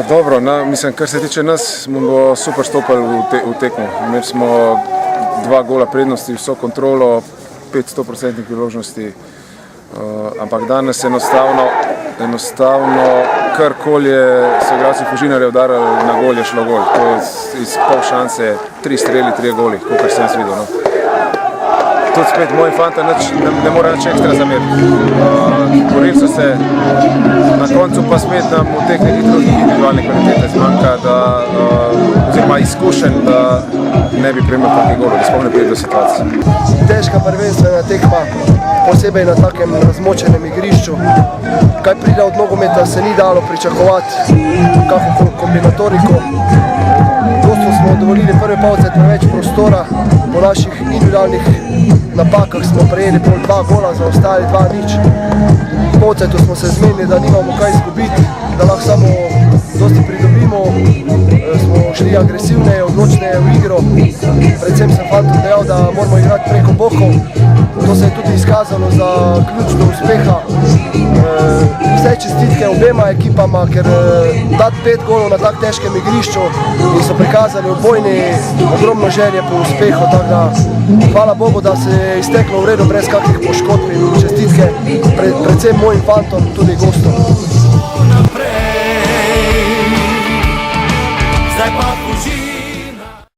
Dobro, mislim, kar se tiče nas, smo super stopili v tekmo. Imeli smo 2 gola prednosti, vso kontrolo, 100% priložnosti, ampak danes enostavno karkoli so igralci Fužinarja udarali na gol, je šlo gol. To je iz pol šanse, 3 streli, 3 goli, kakor sem jaz videl. No. Tudi spet moji fanta ne mora nič ekstra zameriti. Borili so se, na koncu pa spet nam v teh nekih drugih individualnih kvalitete zmanjka, oziroma izkušenj, da ne bi prejemali takih golov, da sploh ne pride do situacije. Težka prvenstvena tekma, posebej na takem razmočenem igrišču. Kaj pride od nogometa, se ni dalo pričakovati, kakšno kombinatoriko. Gostov smo dovolili prve polovice preveč prostora, po naših individualnih napakah smo prejeli 2 gola, zaostali 2-0. V polovicetu smo se zmenili, da nimamo kaj izgubiti, da lahko samo dosti pridobimo. Smo šli agresivneje, odločneje v igro. Predvsem sem fantom dejal, da moramo igrati preko bokov. To se je tudi izkazalo za ključ do uspeha. Vse čestitke obema ekipama, ker dati 5 golov na tak težkem igrišču in so prikazali obojni ogromno želje po uspehu. Tako da hvala Bogu, da se je izteklo v redu brez kakšnih poškodb in čestitke predvsem mojim fantom, tudi gostom.